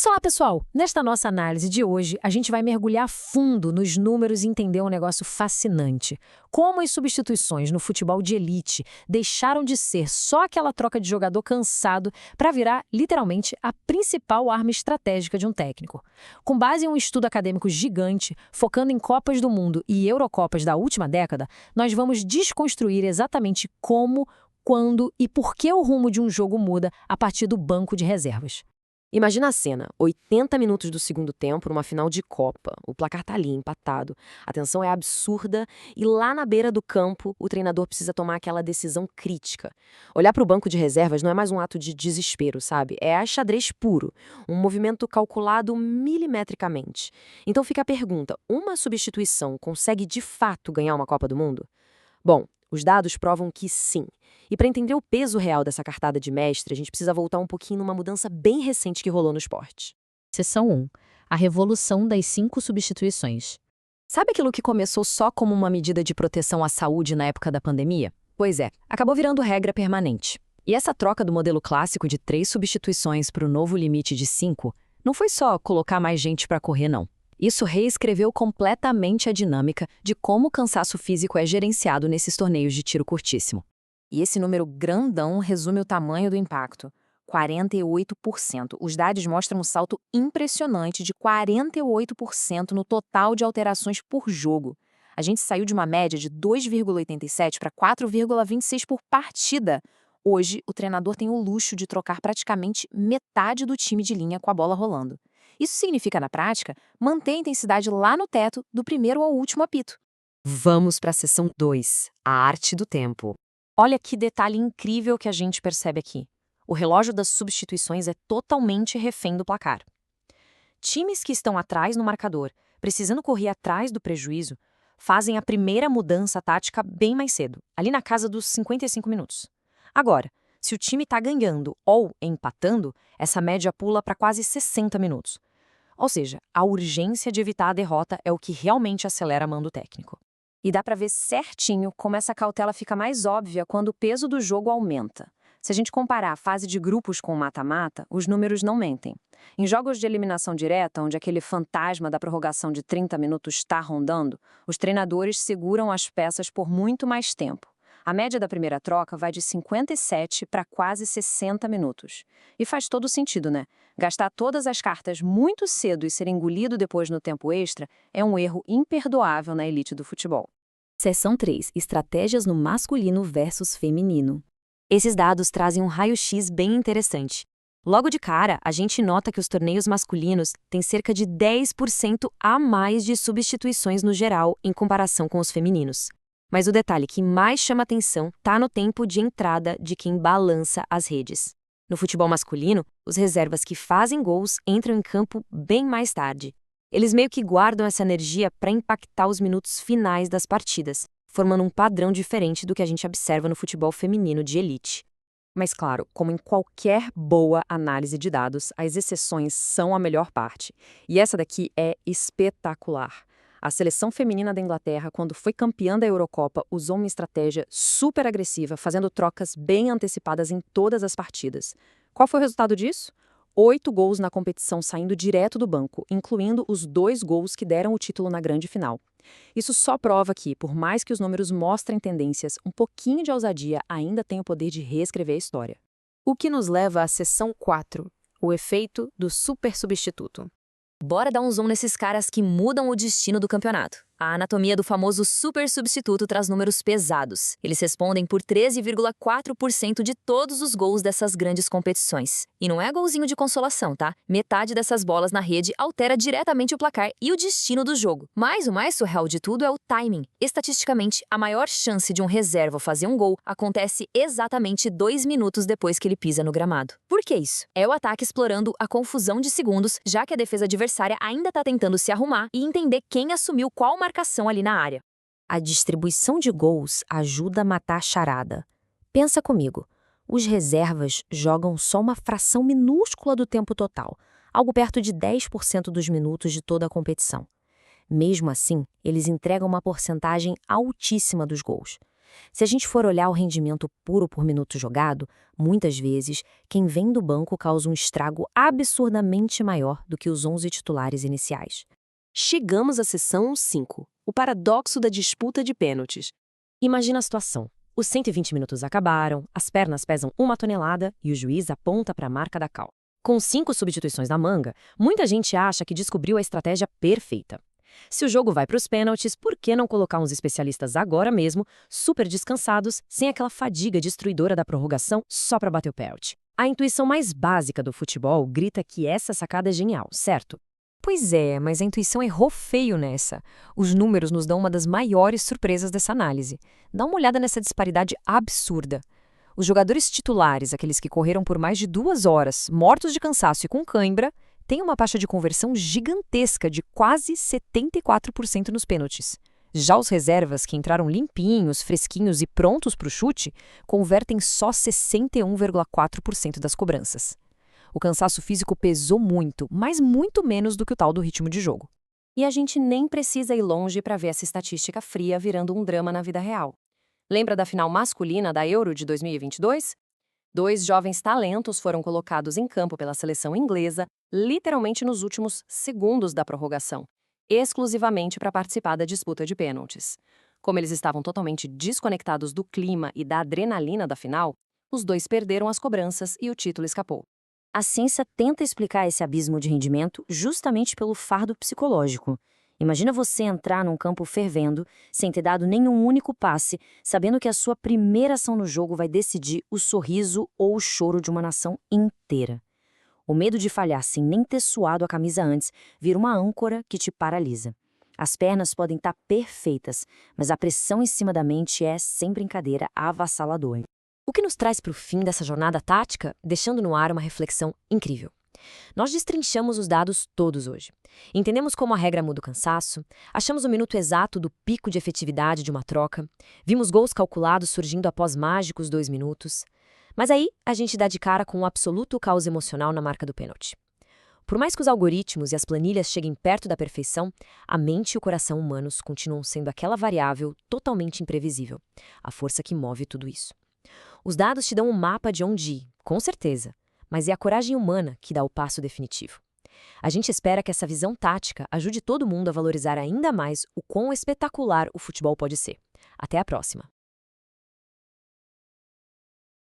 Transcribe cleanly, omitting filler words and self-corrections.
Olá, pessoal! Nesta nossa análise de hoje, a gente vai mergulhar fundo nos números e entender um negócio fascinante. Como as substituições no futebol de elite deixaram de ser só aquela troca de jogador cansado para virar, literalmente, a principal arma estratégica de um técnico. Com base em um estudo acadêmico gigante, focando em Copas do Mundo e Eurocopas da última década, nós vamos desconstruir exatamente como, quando e por que o rumo de um jogo muda a partir do banco de reservas. Imagina a cena, 80 minutos do segundo tempo numa final de Copa. O placar tá ali, empatado. A tensão é absurda e lá na beira do campo, o treinador precisa tomar aquela decisão crítica. Olhar para o banco de reservas não é mais um ato de desespero, sabe? É xadrez puro, um movimento calculado milimetricamente. Então fica a pergunta, uma substituição consegue de fato ganhar uma Copa do Mundo? Bom, os dados provam que sim. E para entender o peso real dessa cartada de mestre, a gente precisa voltar um pouquinho numa mudança bem recente que rolou no esporte. Seção 1. A revolução das 5 substituições. Sabe aquilo que começou só como uma medida de proteção à saúde na época da pandemia? Pois é, acabou virando regra permanente. E essa troca do modelo clássico de 3 substituições para o novo limite de 5 não foi só colocar mais gente para correr, não. Isso reescreveu completamente a dinâmica de como o cansaço físico é gerenciado nesses torneios de tiro curtíssimo. E esse número grandão resume o tamanho do impacto. 48%. Os dados mostram um salto impressionante de 48% no total de alterações por jogo. A gente saiu de uma média de 2,87 para 4,26 por partida. Hoje, o treinador tem o luxo de trocar praticamente metade do time de linha com a bola rolando. Isso significa, na prática, manter a intensidade lá no teto do primeiro ao último apito. Vamos para a seção 2, a arte do tempo. Olha que detalhe incrível que a gente percebe aqui. O relógio das substituições é totalmente refém do placar. Times que estão atrás no marcador, precisando correr atrás do prejuízo, fazem a primeira mudança tática bem mais cedo, ali na casa dos 55 minutos. Agora, se o time está ganhando ou empatando, essa média pula para quase 60 minutos. Ou seja, a urgência de evitar a derrota é o que realmente acelera a mão do técnico. E dá para ver certinho como essa cautela fica mais óbvia quando o peso do jogo aumenta. Se a gente comparar a fase de grupos com o mata-mata, os números não mentem. Em jogos de eliminação direta, onde aquele fantasma da prorrogação de 30 minutos está rondando, os treinadores seguram as peças por muito mais tempo. A média da primeira troca vai de 57 para quase 60 minutos. E faz todo sentido, né? Gastar todas as cartas muito cedo e ser engolido depois no tempo extra é um erro imperdoável na elite do futebol. Seção 3. Estratégias no masculino versus feminino. Esses dados trazem um raio-x bem interessante. Logo de cara, a gente nota que os torneios masculinos têm cerca de 10% a mais de substituições no geral em comparação com os femininos. Mas o detalhe que mais chama atenção está no tempo de entrada de quem balança as redes. No futebol masculino, os reservas que fazem gols entram em campo bem mais tarde. Eles meio que guardam essa energia para impactar os minutos finais das partidas, formando um padrão diferente do que a gente observa no futebol feminino de elite. Mas claro, como em qualquer boa análise de dados, as exceções são a melhor parte. E essa daqui é espetacular. A seleção feminina da Inglaterra, quando foi campeã da Eurocopa, usou uma estratégia super agressiva, fazendo trocas bem antecipadas em todas as partidas. Qual foi o resultado disso? 8 gols na competição saindo direto do banco, incluindo os 2 gols que deram o título na grande final. Isso só prova que, por mais que os números mostrem tendências, um pouquinho de ousadia ainda tem o poder de reescrever a história. O que nos leva à seção 4, o efeito do super substituto. Bora dar um zoom nesses caras que mudam o destino do campeonato. A anatomia do famoso super substituto traz números pesados. Eles respondem por 13,4% de todos os gols dessas grandes competições. E não é golzinho de consolação, tá? Metade dessas bolas na rede altera diretamente o placar e o destino do jogo. Mas o mais surreal de tudo é o timing. Estatisticamente, a maior chance de um reserva fazer um gol acontece exatamente 2 minutos depois que ele pisa no gramado. Por que isso? É o ataque explorando a confusão de segundos, já que a defesa adversária ainda está tentando se arrumar e entender quem assumiu qual marcação ali na área. A distribuição de gols ajuda a matar a charada. Pensa comigo, os reservas jogam só uma fração minúscula do tempo total, algo perto de 10% dos minutos de toda a competição. Mesmo assim, eles entregam uma porcentagem altíssima dos gols. Se a gente for olhar o rendimento puro por minuto jogado, muitas vezes, quem vem do banco causa um estrago absurdamente maior do que os 11 titulares iniciais. Chegamos à seção 5, o paradoxo da disputa de pênaltis. Imagina a situação. Os 120 minutos acabaram, as pernas pesam 1 tonelada e o juiz aponta para a marca da cal. Com 5 substituições na manga, muita gente acha que descobriu a estratégia perfeita. Se o jogo vai para os pênaltis, por que não colocar uns especialistas agora mesmo, super descansados, sem aquela fadiga destruidora da prorrogação, só para bater o pênalti? A intuição mais básica do futebol grita que essa sacada é genial, certo? Pois é, mas a intuição errou feio nessa. Os números nos dão uma das maiores surpresas dessa análise. Dá uma olhada nessa disparidade absurda. Os jogadores titulares, aqueles que correram por mais de 2 horas, mortos de cansaço e com cãibra, têm uma taxa de conversão gigantesca de quase 74% nos pênaltis. Já os reservas, que entraram limpinhos, fresquinhos e prontos para o chute, convertem só 61,4% das cobranças. O cansaço físico pesou muito, mas muito menos do que o tal do ritmo de jogo. E a gente nem precisa ir longe para ver essa estatística fria virando um drama na vida real. Lembra da final masculina da Euro de 2022? 2 jovens talentos foram colocados em campo pela seleção inglesa, literalmente nos últimos segundos da prorrogação, exclusivamente para participar da disputa de pênaltis. Como eles estavam totalmente desconectados do clima e da adrenalina da final, os 2 perderam as cobranças e o título escapou. A ciência tenta explicar esse abismo de rendimento justamente pelo fardo psicológico. Imagina você entrar num campo fervendo, sem ter dado nenhum único passe, sabendo que a sua primeira ação no jogo vai decidir o sorriso ou o choro de uma nação inteira. O medo de falhar sem nem ter suado a camisa antes vira uma âncora que te paralisa. As pernas podem estar perfeitas, mas a pressão em cima da mente é, sem brincadeira, avassaladora. O que nos traz para o fim dessa jornada tática, deixando no ar uma reflexão incrível. Nós destrinchamos os dados todos hoje. Entendemos como a regra muda o cansaço, achamos o minuto exato do pico de efetividade de uma troca, vimos gols calculados surgindo após mágicos 2 minutos. Mas aí a gente dá de cara com um absoluto caos emocional na marca do pênalti. Por mais que os algoritmos e as planilhas cheguem perto da perfeição, a mente e o coração humanos continuam sendo aquela variável totalmente imprevisível, a força que move tudo isso. Os dados te dão um mapa de onde ir, com certeza, mas é a coragem humana que dá o passo definitivo. A gente espera que essa visão tática ajude todo mundo a valorizar ainda mais o quão espetacular o futebol pode ser. Até a próxima!